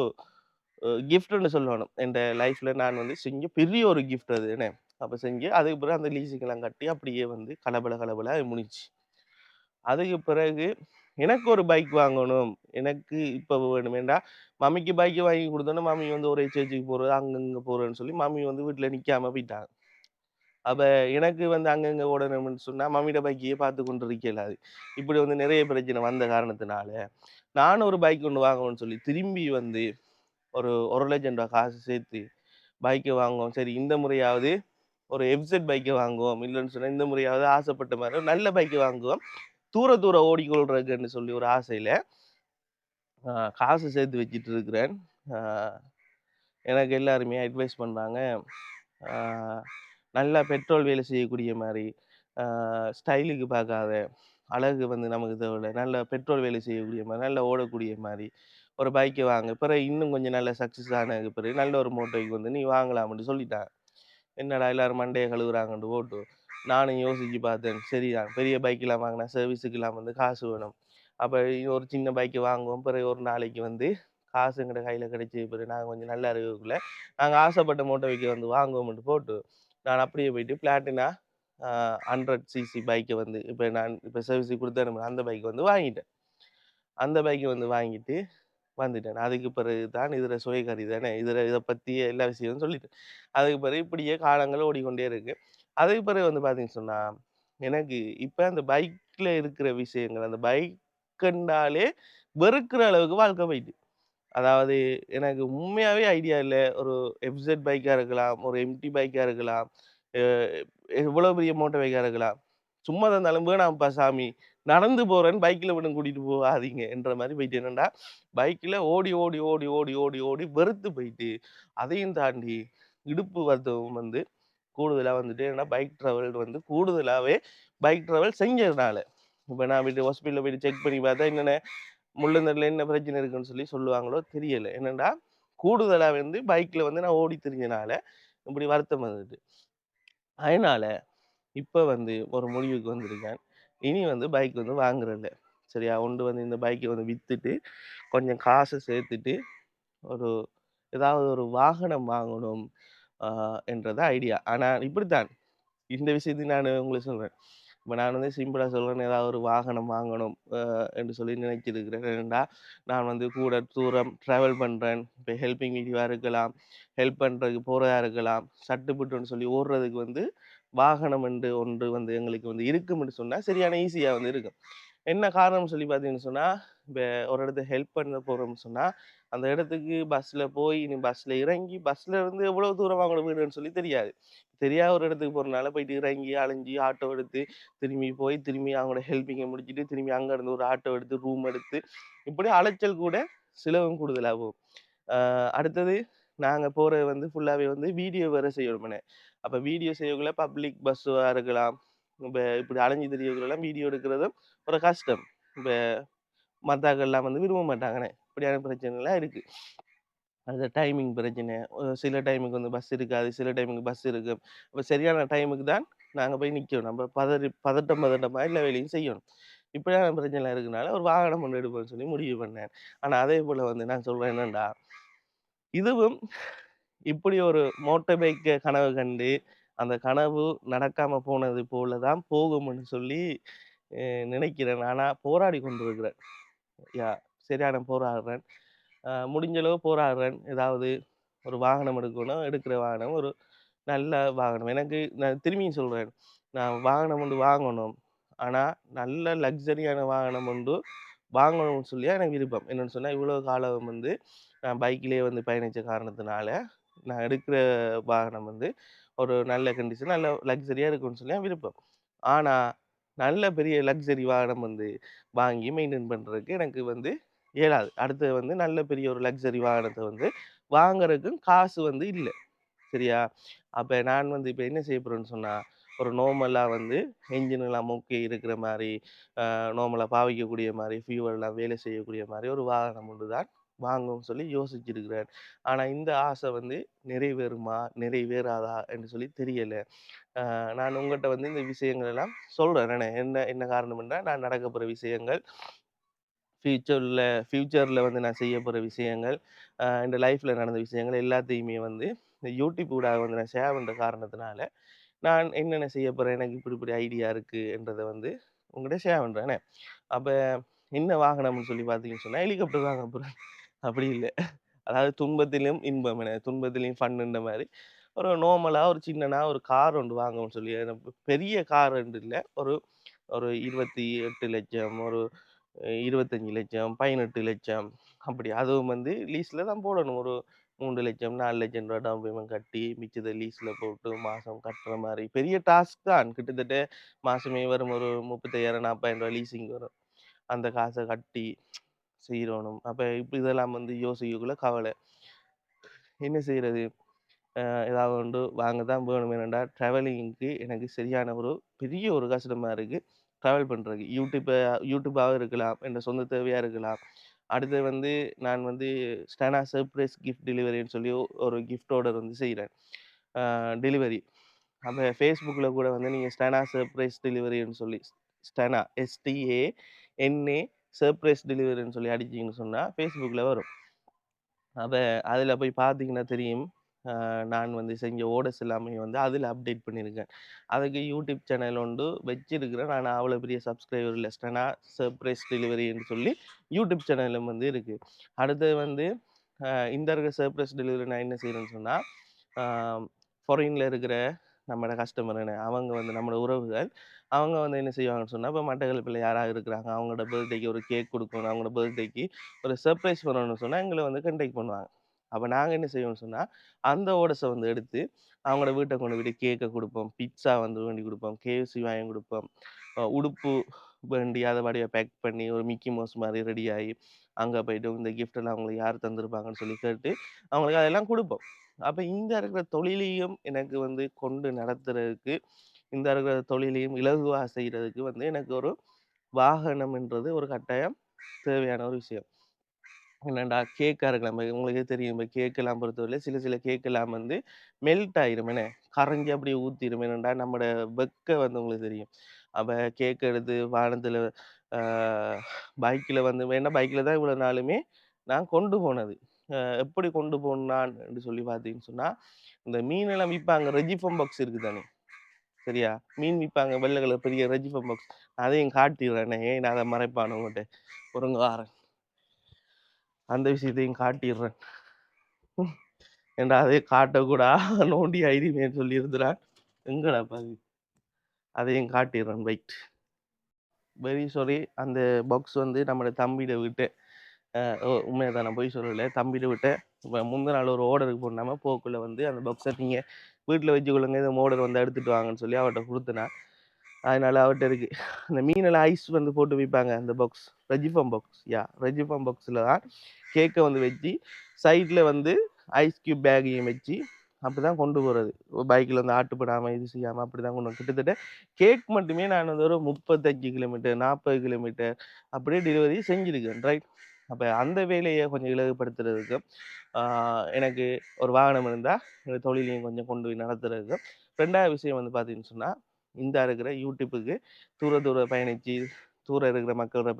S1: கிஃப்ட்ன்னு சொல்லணும். என்ட லைஃப்ல நான் வந்து செஞ்ச பெரிய ஒரு கிஃப்ட் அது என்ன. அப்ப செஞ்சு அதுக்கு பிறகு அந்த லீஸுக்கெல்லாம் கட்டி அப்படியே வந்து கலபல முடிஞ்சுச்சு. அதுக்கு பிறகு எனக்கு ஒரு பைக் வாங்கணும். எனக்கு இப்ப வேணுமேன்டா, மம்மிக்கு பைக் வாங்கி குடுத்தோனே, மம்மி வந்து ஒரே சர்ச்சுக்கு போறது, அங்க இங்க போறேன்னு சொல்லி மம்மி வந்து வீட்ல நிக்காம போயிட்டாங்க. அப்ப எனக்கு வந்து அங்கங்க ஓடணும்னு சொன்னா, மம்மியோட பைக்கையே பார்த்து கொண்டு இருக்க இயலாது. இப்படி வந்து நிறைய பிரச்சனை வந்த காரணத்தினால, நானும் ஒரு பைக் ஒண்ணு வாங்கணும்னு சொல்லி திரும்பி வந்து ஒரு ரூ. 1,00,000 காசு சேர்த்து பைக்க வாங்குவோம். சரி இந்த முறையாவது ஒரு எஃப்செட் பைக்க வாங்குவோம். இல்லன்னு சொன்னா இந்த முறையாவது ஆசைப்பட்ட மாரி ஒரு நல்ல பைக் வாங்குவோம். தூரம் ஓடிக்கொள்றதுக்குன்னு சொல்லி ஒரு ஆசையில, அ காசு சேர்த்து வச்சுட்டு இருக்கிறேன். அ எனக்கு எல்லாருமே அட்வைஸ் பண்றாங்க. ஆ நல்லா பெட்ரோல் வேலை செய்யக்கூடிய மாரி, ஆ ஸ்டைலுக்கு பார்க்காத, அழகு வந்து நமக்கு தேவையில்ல. நல்ல பெட்ரோல் வேலை செய்யக்கூடிய மாரி, நல்லா ஓடக்கூடிய மாரி ஒரு பைக்க வாங்கு. பிறகு இன்னும் கொஞ்சம் நல்ல சக்சஸ் ஆனதுக்கு பிறகு நல்ல ஒரு மோட்டோக்கு வந்து நீ வாங்கலாம்ன்னு சொல்லிட்டாங்க. என்னடா எல்லாரும் மண்டைய கழுவுறாங்கன்ட்டு போட்டு, நானும் யோசிச்சு பார்த்தேன். சரிதான் பெரிய பைக்லாம் வாங்குனா சர்வீஸுக்குலாம் வந்து காசு வேணும். அப்ப ஒரு சின்ன பைக் வாங்குவோம். பிறகு ஒரு நாளைக்கு வந்து காசு எங்கட கையில கிடைச்ச பிறகு நாங்க கொஞ்சம் நல்லா இருக்கக்குள்ள, நாங்க ஆசைப்பட்ட மோட்டோ பைக்க வந்து வாங்குவோம்ன்ட்டு போட்டு, நான் அப்படியே போயிட்டு பிளாட்டினா 100 சிசி பைக்க வந்து இப்ப சர்வீஸுக்கு குடுத்தேனுமே அந்த பைக் வந்து வாங்கிட்டேன். அந்த பைக் வந்து வாங்கிட்டு வந்துட்டேன். அதுக்கு பிறகு தான் இதுல சுயகரி தானே. இத பத்தி எல்லா விஷயமும் சொல்லிட்டேன். அதுக்கு பிறகு இப்படியே காலங்கள் ஓடிக்கொண்டே இருக்கு. அதுக்கு பிறகு வந்து பார்த்தீங்கன்னு சொன்னா, எனக்கு இப்ப அந்த பைக்ல இருக்கிற விஷயங்கள், அந்த பைக்குன்னாலே வெறுக்கிற அளவுக்கு வாழ்க்கை போயிட்டு. அதாவது எனக்கு உண்மையாவே ஐடியா இல்ல. ஒரு எஃப்செட் பைக்கா இருக்கலாம், ஒரு எம்டி பைக்கா இருக்கலாம், எ எவ்வளோ பெரிய மோட்டார் பைக்கா இருக்கலாம். சும்மா தந்தாலும் வேணாம்ப்பா சாமி, நடந்து போறேன் பைக்ல மட்டும் கூட்டிட்டு போகாதீங்க என்ற மாரி போயிட்டு என்னன்னா, பைக்ல ஓடி வெறுத்து போயிட்டு, அதையும் தாண்டி இடுப்பு வருத்தம் வந்து கூடுதலா வந்துட்டு ஏன்னா பைக் டிராவல் வந்து கூடுதலாவே பைக் டிராவல் செஞ்சதுனால. இப்ப நான் போயிட்டு ஹாஸ்பிட்டல்ல போயிட்டு செக் பண்ணி பார்த்தா என்னென்ன முள்ளந்தண்டுல என்ன பிரச்சனை இருக்குன்னு சொல்லி சொல்லுவாங்களோ தெரியல. என்னன்னா, கூடுதலா வந்து பைக்ல வந்து நான் ஓடி திரிஞ்சனால, இப்படி வருத்தம் வந்தது. அதனால இப்ப வந்து ஒரு முடிவுக்கு வந்திருக்கேன். இனி வந்து பைக் வந்து வாங்குறதில்ல. சரியா? ஒன்று வந்து இந்த பைக்க வந்து வித்துட்டு, கொஞ்சம் காசு சேர்த்துட்டு, ஒரு ஏதாவது ஒரு வாகனம் வாங்கணும் அ என்றது ஐடியா. ஆனா இப்படித்தான். இந்த விஷயத்தையும் நானு உங்களுக்கு சொல்றேன். இப்ப நான் வந்து சிம்பிளா சொல்றேன். ஏதாவது ஒரு வாகனம் வாங்கணும் என்று சொல்லி நினைச்சிருக்கிறேன். ஏனென்றா, நான் வந்து கூட தூரம் டிராவல் பண்றேன். இப்ப ஹெல்பிங் மீடியவா இருக்கலாம், ஹெல்ப் பண்றதுக்கு போறதா இருக்கலாம், சட்டு புட்டுன்னு சொல்லி ஓடுறதுக்கு வந்து வாகனம் என்று ஒன்று வந்து எங்களுக்கு வந்து இருக்கும்ன்னு சொன்னா, சரியான ஈஸியா வந்து இருக்கும். என்ன காரணம்னு சொல்லி பார்த்தீங்கன்னு சொன்னா, இப்ப ஒரு இடத்துக்கு ஹெல்ப் பண்ண போறோம்னு சொன்னா, அந்த இடத்துக்கு பஸ்ல போய், இனி பஸ்ல இறங்கி, பஸ்ல இருந்து எவ்வளவு தூரம் அவங்களோட வீடுன்னு சொல்லி தெரியாது. தெரியாத ஒரு இடத்துக்கு போறனால போயிட்டு இறங்கி, அலைஞ்சு, ஆட்டோ எடுத்து, திரும்பி போய், திரும்பி அவங்களோட ஹெல்ப்பிங்க முடிச்சுட்டு, திரும்பி அங்க இருந்து ஒரு ஆட்டோ எடுத்து, ரூம் எடுத்து, இப்படி அலைச்சல் கூட செலவும் கூடுதலாகும். அடுத்தது நாங்க போறது வந்து ஃபுல்லாவே வந்து வீடியோ வேற செய்யணும்னே. அப்ப வீடியோ செய்யக்குள்ள பப்ளிக் பஸ்ஸா இருக்கலாம். இப்ப இப்படி அலைஞ்சு திரியக்குள்ளலாம் வீடியோ எடுக்கிறதும் ஒரு கஷ்டம். இப்ப மத்தாக்கள்லாம் வந்து விரும்ப மாட்டாங்கண்ணே. இப்படியான பிரச்சனைலாம் இருக்கு. அது டைமிங் பிரச்சனை. சில டைமுக்கு வந்து பஸ் இருக்காது. சில டைமுக்கு பஸ் இருக்கும். அப்ப சரியான டைமுக்கு தான் நாங்க போய் நிக்கணும். நம்ம பதட்டமா எல்லா வேலையும் செய்யணும். இப்படியான பிரச்சனைலாம் இருக்கனால ஒரு வாகனம் ஒண்ணு எடுப்போம்னு சொல்லி முடிவு பண்ணேன். ஆனா அதே போல வந்து நான் சொல்றேன் என்னன்னா, இதுவும் இப்படி ஒரு மோட்டார் பைக்க கனவு கண்டு, அந்த கனவு நடக்காம போனது போல தான் போகும்ன்னு சொல்லி அ நினைக்கிறேன். ஆனா போராடி கொண்டிருக்கிறேன். சரியான போராடுறேன். முடிஞ்ச அளவு போராடுறேன். ஏதாவது ஒரு வாகனம் எடுக்கணும். எடுக்கிற வாகனம் ஒரு நல்ல வாகனம். எனக்கு நான் திரும்பியும் சொல்றேன். நான் வாகனம் ஒன்று வாங்கணும். ஆனா, நல்ல லக்ஸரியான வாகனம் ஒன்று வாங்கணும்னு சொல்லியா எனக்கு விருப்பம். என்னன்னு சொன்னா, இவ்வளோ காலம் வந்து நான் பைக்லயே வந்து பயணிச்ச காரணத்தினால, நான் எடுக்கிற வாகனம் வந்து ஒரு நல்ல கண்டிஷன், நல்ல லக்ஸரியா இருக்கும்னு சொல்லி என் விருப்பம். ஆனா, நல்ல பெரிய லக்ஸரி வாகனம் வந்து வாங்கி மெயின்டெயின் பண்றதுக்கு எனக்கு வந்து இயலாது. அடுத்தது வந்து நல்ல பெரிய ஒரு லக்ஸரி வாகனத்த வந்து வாங்குறதுக்கும் காசு வந்து இல்ல. சரியா? அப்ப நான் வந்து இப்ப என்ன செய்ய போறேன்னு சொன்னா, ஒரு நார்மலா வந்து என்ஜின்லாம் ஓகே இருக்கிற மாரி, நார்மலா பாவிக்கக்கூடிய மாரி, ஃபியூவல்லாம் வேலை செய்யக்கூடிய மாரி ஒரு வாகனம் ஒன்று தான் வாங்கணும்னு சொல்லி யோசிச்சிருக்கிறேன். ஆனா இந்த ஆசை வந்து நிறைவேறுமா? நிறைவேறாதா? என்று சொல்லி தெரியல. நான் உங்கட்ட வந்து இந்த விஷயங்கள் எல்லாம் சொல்றேன் நானு. என்ன என்ன காரணம்ன்னா, நான் நடக்கப் போற விஷயங்கள், ஃபியூச்சர்ல ஃபியூச்சர்ல வந்து நான் செய்யப் போற விஷயங்கள், இந்த லைஃப்ல நடந்த விஷயங்கள் எல்லாத்தையுமே வந்து இந்த யூடியூப் ஊடாக வந்து நான் ஷேர் பண்ற காரணத்தினால, நான் என்னென்ன செய்யப் போறேன், எனக்கு இப்படி இப்படி ஐடியா இருக்கு என்றத வந்து உங்கட்ட ஷேர் பண்றேன் என்ன. அப்ப என்ன வாகனம்னு சொல்லி பார்த்தீங்கன்னு சொன்னா, ஹெலிகாப்டர் வாங்க போறேன். அப்படி இல்ல. அதாவது துன்பத்திலும் இன்பம் என, துன்பத்திலும் ஃபன்னுன்ற மாரி ஒரு நார்மலா ஒரு சின்னனா ஒரு கார் ஒன்று வாங்கணும்னு சொல்லி, எனக்கு பெரிய கார் ஒன்று இல்ல. ஒரு ஒரு 28,00,000 ஒரு 25,00,000 18,00,000 அப்படி. அதுவும் வந்து லீஸ்ல தான் போடணும். ஒரு 3,00,000 4,00,000 ரூவா டவுன் பேமெண்ட் கட்டி, மிச்சத லீஸ்ல போட்டு மாசம் கட்டுற மாரி. பெரிய டாஸ்க் தான். கிட்டத்தட்ட மாசமே வரும் ஒரு 35,000 40,000 ரூவா லீசிங் வரும். அந்த காச கட்டி செய்றோணும். அப்ப இப்ப இதெல்லாம் வந்து யோசிக்கக்குள்ள கவலை. என்ன செய்றது? ஏதாவது ஒன்று வாங்க தான் வேணும். ஏனென்டா ட்ராவலிங்க்கு எனக்கு சரியான ஒரு பெரிய ஒரு கஷ்டமா இருக்கு. ட்ராவல் பண்றதுக்கு. யூடியூபாவும் இருக்கலாம். என்ற சொந்த தேவையா இருக்கலாம். அடுத்து வந்து நான் வந்து ஸ்டனா சர்ப்ரைஸ் கிஃப்ட் டெலிவரின்னு சொல்லி ஒரு கிஃப்ட் ஆர்டர் வந்து செய்றேன். அ டெலிவரி. அப்ப Facebookல கூட வந்து நீங்க ஸ்டனா சர்ப்ரைஸ் டெலிவரின்னு சொல்லி ஸ்டனா STANA சர்ப்ரைஸ் டெலிவரின்னு சொல்லி அடிச்சீங்கன்னு சொன்னா Facebookல வரும். அப்ப அதில போய் பார்த்தீங்கன்னா தெரியும். நான் வந்து செஞ்ச ஆர்டர்ஸ் எல்லாமே வந்து அதில அப்டேட் பண்ணியிருக்கேன். அதுக்கு யூடியூப் சேனல் ஒன்று வச்சிருக்கிறேன். ஆனா அவ்வளோ பெரிய சப்ஸ்கிரைபர் இல்ல. ஸ்டனா சர்ப்ரைஸ் டெலிவரின்னு சொல்லி யூடியூப் சேனலும் வந்து இருக்கு. அடுத்தது வந்து இந்த இருக்கிற சர்ப்ரைஸ் டெலிவரி நான் என்ன செய்றேன்னு சொன்னா, அ ஃபாரின்ல இருக்கிற நம்மட கஸ்டமர் அவங்க வந்து நம்மட உறவுகள், அவங்க வந்து என்ன செய்வாங்கன்னு சொன்னா, இப்ப மட்டக்களப்பில யாராவது இருக்கிறாங்க. அவங்களோட பர்த்டேக்கு ஒரு கேக் குடுக்கணும். அவங்களோட பர்த்டேக்கு ஒரு சர்ப்ரைஸ் பண்ணணும்னு சொன்னா, எங்கள வந்து கான்டாக்ட் பண்ணுவாங்க. அப்ப நாங்க என்ன செய்வோம்னு சொன்னா, அந்த ஓடஸ வந்து எடுத்து, அவங்களோட வீட்ட கொண்டு போயிட்டு கேக்க குடுப்போம். பிட்ஸா வந்து வேண்டி குடுப்போம். KFC வாங்கி குடுப்போம். உடுப்பு வேண்டி அத அப்படியே பேக் பண்ணி ஒரு மிக்கி மவுஸ் மாரி ரெடி ஆயி, அங்க போயிட்டு இந்த கிஃப்ட் எல்லாம் அவங்களுக்கு யார் தந்திருப்பாங்கன்னு சொல்லி கேட்டு, அவங்களுக்கு அதெல்லாம் குடுப்போம். அப்ப இந்த இருக்கிற தொழிலையும் எனக்கு வந்து கொண்டு நடத்துறதுக்கு, இந்த இருக்கிற தொழிலையும் இலகுவா செய்றதுக்கு வந்து எனக்கு ஒரு வாகனம்ன்றது ஒரு கட்டாயம் தேவையான ஒரு விஷயம். என்னடா கேக்கா இருக்கலாம். உங்களுக்கே தெரியும். இப்ப கேக்கெல்லாம் பொறுத்தவரையில சில சில கேக்கெல்லாம் வந்து மெல்ட் ஆயிரும் என்ன, கரைஞ்சு அப்படியே ஊத்திரும். என்னடா நம்மோட வெக்க வந்து உங்களுக்கு தெரியும். அப்ப கேக் எடுத்து வானத்துல ஆ பைக்ல வந்து வேணா பைக்ல தான் இவ்வளோ நாளுமே நான் கொண்டு போனது. எப்படி கொண்டு போனான்னு சொல்லி பார்த்தீங்கன்னு சொன்னா, இந்த மீனெல்லாம் விப்பாங்க. ரெஜிஃபம் பாக்ஸ் இருக்கு தானே. சரியா? மீன் விப்பாங்க. வெள்ள கலர் பெரிய ரெஜிஃபம் பாக்ஸ். அதையும் காட்டிர்றேனே. ஏன் நான் அத மறைப்பானோ உங்கட்ட. பொறுங்க வாரேன். அந்த விஷயத்தையும் காட்டிர்றேன். ஏன்டா அதையும் காட்டக்கூடா நோண்டி ஐரிமேன்னு சொல்லியிருந்துறான். எங்கடா பாவி. அதையும் காட்டிர்றேன் வெயிட். Very sorry. அந்த பாக்ஸ் வந்து நம்மோட தம்பிட்ட விட்டேன். உண்மைய தான் நான் பொய் சொல்லல. தம்பிட்ட விட்டேன். முந்தின நாள் ஒரு ஆர்டருக்கு போனாம போக்குள்ள வந்து அந்த பாக்ஸ நீங்க வீட்ல வச்சுக்கொள்ளுங்க. இந்த ஆர்டர் வந்து எடுத்துட்டு வாங்கன்னு சொல்லி அவர்ட்ட குடுத்தேன். அதனால அவர்ட்ட இருக்கு. அந்த மீனெல்லாம் ஐஸ் வந்து போட்டு விப்பாங்க அந்த பாக்ஸ். ரெஜிஃபம் பாக்ஸ். ரெஜிஃபம் பாக்ஸ்ல தான் கேக்க வந்து வச்சு, சைட்ல வந்து ஐஸ் கியூப் பேக்கையும் வச்சு அப்படிதான் கொண்டு போகிறது. பைக்கில் வந்து ஆட்டுப்படாமல் இது செய்யாமல் அப்படி தான் கொண்டு கிட்டத்தட்ட கேக் மட்டுமே நான் வந்து ஒரு 35 கிலோமீட்டர் 40 கிலோமீட்டர் அப்படியே டெலிவரி செஞ்சுருக்கேன் ரைட். அப்போ அந்த வேலையை கொஞ்சம் இலகுப்படுத்துறதுக்கு எனக்கு ஒரு வாகனம் இருந்தால் இந்த தொழிலையும் கொஞ்சம் கொண்டு போய் நடத்துறதுக்கு. ரெண்டாவது விஷயம் வந்து பார்த்தீங்கன்னு சொன்னால் இந்த இருக்கிற யூடியூப்புக்கு தூர தூர பயணித்து தூரம் இருக்கிற மக்களோட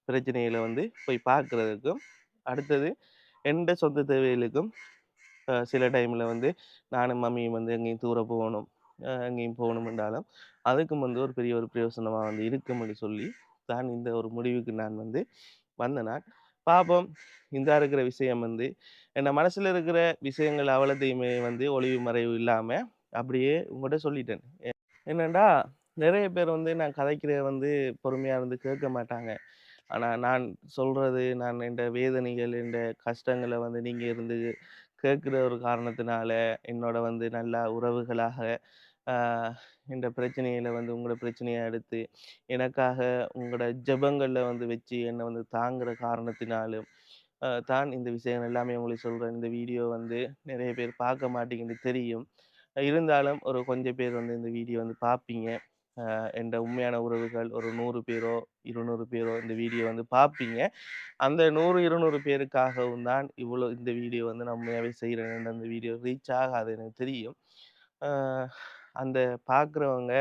S1: பிரச்சனைகளை வந்து போய் பார்க்குறதுக்கும். அடுத்தது எந்த சொந்த தேவைகளுக்கும் சில டைமில் வந்து நானும் மம்மியும் வந்து எங்கேயும் தூர போகணும் எங்கேயும் போகணும் என்றாலும் அதுக்கும் வந்து ஒரு பெரிய ஒரு பிரயோசனமாக வந்து இருக்கும்னு சொல்லி தான் இந்த ஒரு முடிவுக்கு நான் வந்து வந்த நான் பார்ப்போம். இந்த இருக்கிற விஷயம் வந்து என் மனசில் இருக்கிற விஷயங்கள் அவ்வளோத்தையுமே வந்து ஒளிவு மறைவு இல்லாமல் அப்படியே உங்கள்கிட்ட சொல்லிட்டேன். என்னென்னா நிறைய பேர் வந்து நான் கதைக்கிறத வந்து பொறுமையாக இருந்து கேட்க மாட்டாங்க. ஆனால் நான் சொல்கிறது நான் என் வேதனைகள் என் கஷ்டங்களை வந்து நீங்கள் இருந்து கேட்குற ஒரு காரணத்தினால என்னோட வந்து நல்ல உறவுகளாக இந்த பிரச்சனையில் வந்து உங்களோட பிரச்சனையை எடுத்து எனக்காக உங்களோட ஜெபங்களில் வந்து வச்சு என்னை வந்து தாங்குகிற காரணத்தினாலும் தான் இந்த விஷயம் எல்லாமே உங்களுக்கு சொல்கிறேன். இந்த வீடியோ வந்து நிறைய பேர் பார்க்க மாட்டேங்குது தெரியும். இருந்தாலும் ஒரு கொஞ்சம் பேர் வந்து இந்த வீடியோ வந்து பார்ப்பீங்க. என்ற உண்மையான உறவுகள் ஒரு 100 பேரோ 200 பேரோ இந்த வீடியோ வந்து பார்ப்பீங்க. அந்த 100 200 பேருக்காகவும் தான் இவ்வளோ இந்த வீடியோ வந்து நான் உண்மையாகவே செய்கிறேன். அந்த வீடியோ ரீச் ஆகாது எனக்கு தெரியும். அந்த பார்க்குறவங்க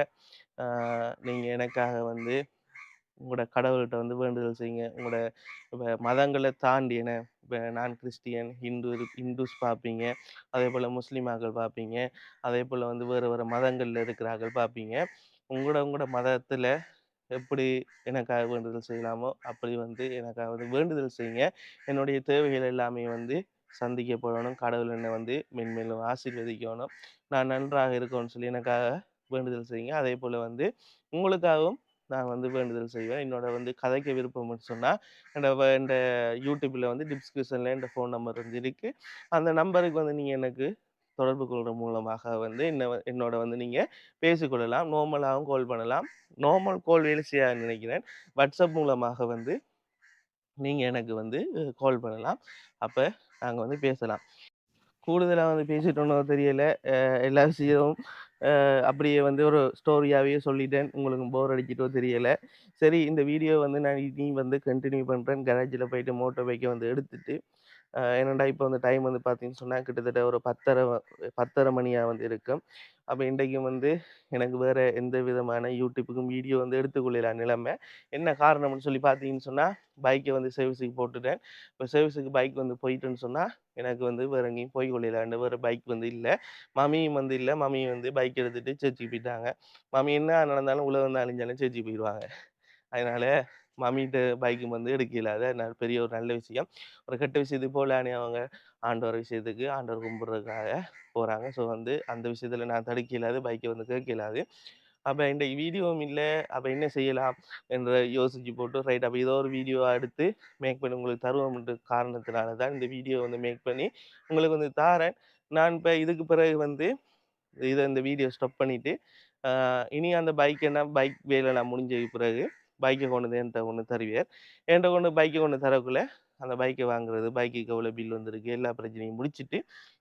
S1: நீங்கள் எனக்காக வந்து உங்களோட கடவுள்கிட்ட வந்து வேண்டுதல் செய்யுங்க. உங்களோட மதங்களை தாண்டி இப்போ நான் கிறிஸ்டியன் ஹிந்துஸ் பார்ப்பீங்க, அதே போல் முஸ்லீமாக்கள் பார்ப்பீங்க, அதே போல் வந்து வேறு வேறு மதங்களில் இருக்கிறார்கள் பார்ப்பீங்க. உங்களோட மதத்தில் எப்படி எனக்காக வேண்டுதல் செய்யலாமோ அப்படி வந்து எனக்காக வந்து வேண்டுதல் செய்யுங்க. என்னுடைய தேவைகள் எல்லாமே வந்து சந்திக்கப்படணும். கடவுள் என்னை வந்து மென்மேலும் ஆசீர்வதிக்கணும். நான் நன்றாக இருக்கணும்னு சொல்லி எனக்காக வேண்டுதல் செய்யுங்க. அதே போல் வந்து உங்களுக்காகவும் நான் வந்து வேண்டுதல் செய்வேன். என்னோட வந்து கதைக்க விருப்பம்னு சொன்னால் இந்த யூடியூப்பில் வந்து டிஸ்கிரிப்ஷனில் இந்த ஃபோன் நம்பர் வந்து இருக்குது. அந்த நம்பருக்கு வந்து நீங்கள் எனக்கு தொடர்பு கொள்கிற மூலமாக வந்து என்னோட வந்து நீங்கள் பேசிக்கொள்ளலாம். நார்மலாகவும் கால் பண்ணலாம். நார்மல் கால் வேலை செய்யாதுன்னு நினைக்கிறேன். வாட்ஸ்அப் மூலமாக வந்து நீங்கள் எனக்கு வந்து கால் பண்ணலாம். அப்போ நாங்கள் வந்து பேசலாம். கூடுதலாக வந்து பேசிட்டோன்னோ தெரியல. எல்லா விஷயமும் அப்படியே வந்து ஒரு ஸ்டோரியாகவே சொல்லிட்டேன். உங்களுக்கு போர் அடிச்சிட்டோ தெரியலை. சரி இந்த வீடியோ வந்து நான் இனி வந்து கண்டினியூ பண்ணுறேன். கராஜில் போயிட்டு மோட்டோ பைக்கை வந்து எடுத்துட்டு என்னடா இப்போ வந்து டைம் வந்து பார்த்தீங்கன்னு சொன்னால் கிட்டத்தட்ட ஒரு 10:30 மணியாக வந்து இருக்கும். அப்போ இன்றைக்கும் வந்து எனக்கு வேறு எந்த விதமான யூடியூப்புக்கும் வீடியோ வந்து எடுத்துக்கொள்ளலாம் நிலைமை. என்ன காரணம்னு சொல்லி பார்த்தீங்கன்னு சொன்னால் பைக்கை வந்து சர்வீஸுக்கு போட்டுட்டேன். இப்போ சர்வீஸுக்கு பைக் வந்து போயிட்டுன்னு சொன்னால் எனக்கு வந்து வேறு எங்கேயும் போய் கொள்ளலாம். வேறு பைக் வந்து இல்லை. மம்மியும் வந்து இல்லை. மம்மி வந்து பைக் எடுத்துகிட்டு சர்ச்சுக்கு போயிட்டாங்க. மம்மி என்ன நடந்தாலும் உலகம் வந்து அழிஞ்சாலும் சர்ச்சுக்கு போயிடுவாங்க. அதனால மம்மிகிட்ட பைக்கும் வந்து எடுக்க இயலாது. அதனால பெரிய ஒரு நல்ல விஷயம். ஒரு கெட்ட விஷயத்துக்கு போகலானே அவங்க ஆண்டவர் விஷயத்துக்கு ஆண்டவர் கும்பிட்றதுக்காக போகிறாங்க. ஸோ வந்து அந்த விஷயத்தில் நான் தடுக்க இயலாது. பைக்கை வந்து கேட்க இயலாது. அப்போ இந்த வீடியோவும் இல்லை. அப்போ என்ன செய்யலாம் என்று யோசித்து போட்டு ரைட் அப்போ ஏதோ ஒரு வீடியோவாக எடுத்து மேக் பண்ணி உங்களுக்கு தருவோம்ன்ற காரணத்தினால தான் இந்த வீடியோ வந்து மேக் பண்ணி உங்களுக்கு வந்து தாரேன். நான் இப்போ இதுக்கு பிறகு வந்து இந்த வீடியோ ஸ்டாப் பண்ணிவிட்டு இனி அந்த பைக் வேலை நான் முடிஞ்சதுக்கு பிறகு பைக்கை கொண்டு வந்து என்கிட்ட கொண்டு தருவேன். என்கிட்ட கொண்டு பைக்கை கொண்டு தரக்குள்ள அந்த பைக்கை வாங்குறது பைக்குக்கு எவ்வளோ பில் வந்திருக்கு எல்லா பிரச்சனையும் முடிச்சுட்டு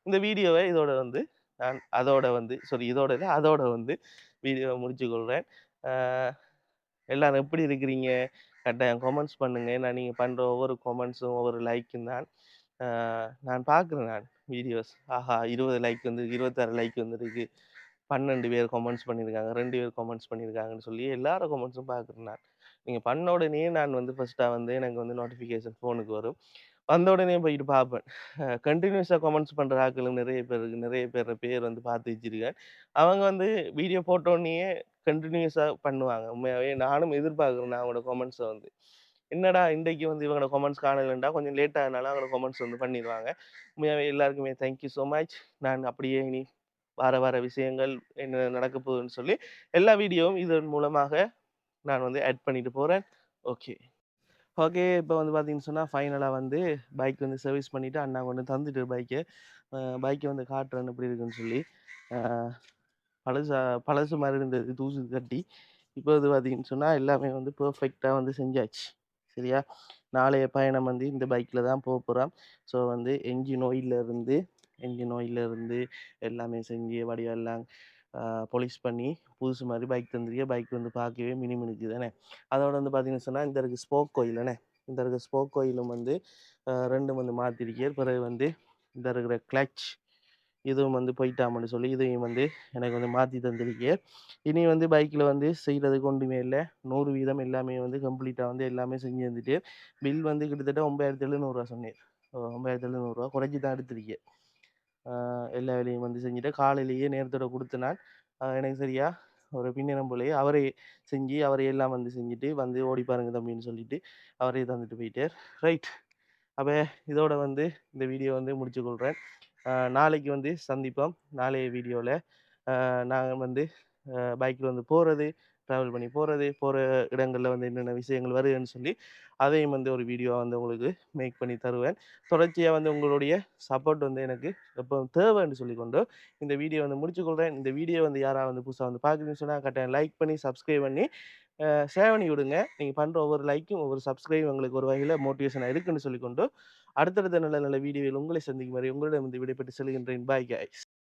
S1: இந்த வீடியோவை இதோட வந்து நான் இதோட இல்லை அதோட வந்து வீடியோவை முடிச்சுக்கொள்கிறேன். எல்லாரும் எப்படி இருக்கிறீங்க? கட்டாயம் கமெண்ட்ஸ் பண்ணுங்கள். நீங்கள் பண்ணுற ஒவ்வொரு கமெண்ட்ஸும் ஒவ்வொரு லைக்கும் தான் நான் பார்க்குறேன் நான் வீடியோஸ். ஆஹா 20 லைக் வந்து 26 லைக் வந்துருக்கு. 12 பேர் கமெண்ட்ஸ் பண்ணியிருக்காங்க. 2 பேர் கமெண்ட்ஸ் பண்ணியிருக்காங்கன்னு சொல்லி எல்லாரும் கமெண்ட்ஸும் பார்க்குறேன் நான். நீங்கள் பண்ண உடனே நான் வந்து ஃபர்ஸ்ட்டாக வந்து எனக்கு வந்து நோட்டிஃபிகேஷன் ஃபோனுக்கு வரும். வந்த உடனே போயிட்டு பார்ப்பேன். கண்டினியூஸாக கமெண்ட்ஸ் பண்ணுற ஆட்களும் நிறைய பேர் இருக்கு. நிறைய பேர் வந்து பார்த்து வச்சிருக்கேன். அவங்க வந்து வீடியோ போட்டோடனேயே கண்டினியூஸாக பண்ணுவாங்க. உண்மையாகவே நானும் எதிர்பார்க்குறேன் நான் அவங்களோட கமெண்ட்ஸை வந்து. என்னடா இன்றைக்கு வந்து இவங்களோட கமெண்ட்ஸ் காணலன்டா கொஞ்சம் லேட் ஆகுதுனால அவங்களோட கமெண்ட்ஸ் வந்து பண்ணிடுவாங்க. உண்மையாகவே எல்லாருக்குமே தேங்க்யூ ஸோ மச். நான் அப்படியே இனி வர விஷயங்கள் என்ன நடக்க போகுதுன்னு சொல்லி எல்லா வீடியோவும் இதன் மூலமாக நான் வந்து ஆட் பண்ணிட்டு போகிறேன். ஓகே ஓகே இப்போ வந்து பார்த்தீங்கன்னு சொன்னால் ஃபைனலாக வந்து பைக் வந்து சர்வீஸ் பண்ணிவிட்டு அண்ணா கொண்டு தந்துட்டு பைக்கை வந்து காட்டுறேன்னு எப்படி இருக்குன்னு சொல்லி பழசு பழசு மாதிரி இருந்தது தூசு கட்டி. இப்போ வந்து பார்த்தீங்கன்னு சொன்னால் எல்லாமே வந்து பெர்ஃபெக்டாக வந்து செஞ்சாச்சு. சரியா? நாளைய பயணம் வந்து இந்த பைக்கில தான் போறோம். ஸோ வந்து என்ஜின் ஆயில்ல இருந்து எல்லாமே செஞ்சு வடிவெல்லாம் பாலிஷ் பண்ணி புதுசு மாதிரி பைக் தந்திருக்கேன். பைக் வந்து பார்க்கவே மினுமினுக்குது தானே. அதோட வந்து பார்த்தீங்கன்னு சொன்னா, இந்த இருக்கு ஸ்போக் ஆயில் தானே. இந்த இருக்க ஸ்போக் ஆயிலும் வந்து 2 வந்து மாத்திருக்கேன். பிறகு வந்து இந்த இருக்கிற கிளட்ச் இதுவும் வந்து போயிட்டாமன்னு சொல்லி இதையும் வந்து எனக்கு வந்து மாற்றி தந்திருக்கேன். இனி வந்து பைக்கில் வந்து செய்கிறதுக்கு ஒன்றுமே இல்லை. 100% எல்லாமே வந்து கம்ப்ளீட்டாக வந்து எல்லாமே செஞ்சு தந்துட்டு பில் வந்து கிட்டத்தட்ட 9,700 சொன்னேன். 9,700 குறைச்சி தான் எடுத்திருக்கேன். எல்லா வேலையும் வந்து செஞ்சுட்டு காலையிலேயே நேரத்தோட கொடுத்து நான் எனக்கு சரியா ஒரு பின்னிடம் போலயே அவரே செஞ்சு அவரே எல்லாம் வந்து செஞ்சுட்டு வந்து ஓடி பாருங்க தம்பின்னு சொல்லிட்டு அவரே தந்துட்டு போயிட்டார். ரைட். அப்போ இதோட வந்து இந்த வீடியோ வந்து முடிச்சு கொள்கிறேன். நாளைக்கு வந்து சந்திப்போம். நாளைய வீடியோவில் நாங்கள் வந்து பைக்கில் வந்து போகிறது, ட்ராவல் பண்ணி போகிற இடங்களில் வந்து என்னென்ன விஷயங்கள் வருதுன்னு சொல்லி அதையும் வந்து ஒரு வீடியோவாக வந்து உங்களுக்கு மேக் பண்ணி தருவேன். தொடர்ச்சியாக வந்து உங்களுடைய சப்போர்ட் வந்து எனக்கு எப்போ தேவைன்னு சொல்லிக்கொண்டு இந்த வீடியோ வந்து முடிச்சுக்கொள்கிறேன். இந்த வீடியோ வந்து யாராவது வந்து புதுசாக வந்து பார்க்குறீங்கன்னு சொன்னால் கட்டாயம் லைக் பண்ணி சப்ஸ்கிரைப் பண்ணி ஷேர் பண்ணி விடுங்க. நீங்கள் பண்ணுற ஒவ்வொரு லைக்கும் ஒவ்வொரு சப்ஸ்கிரைப் உங்களுக்கு ஒரு வகையில் மோட்டிவேஷனாக இருக்குன்னு சொல்லிக்கொண்டு அடுத்தடுத்த நல்ல நல்ல வீடியோவில் உங்களை சந்திக்கும் வரை உங்களிடம் வந்து விடைபெற்று செல்கின்றேன். Bye guys.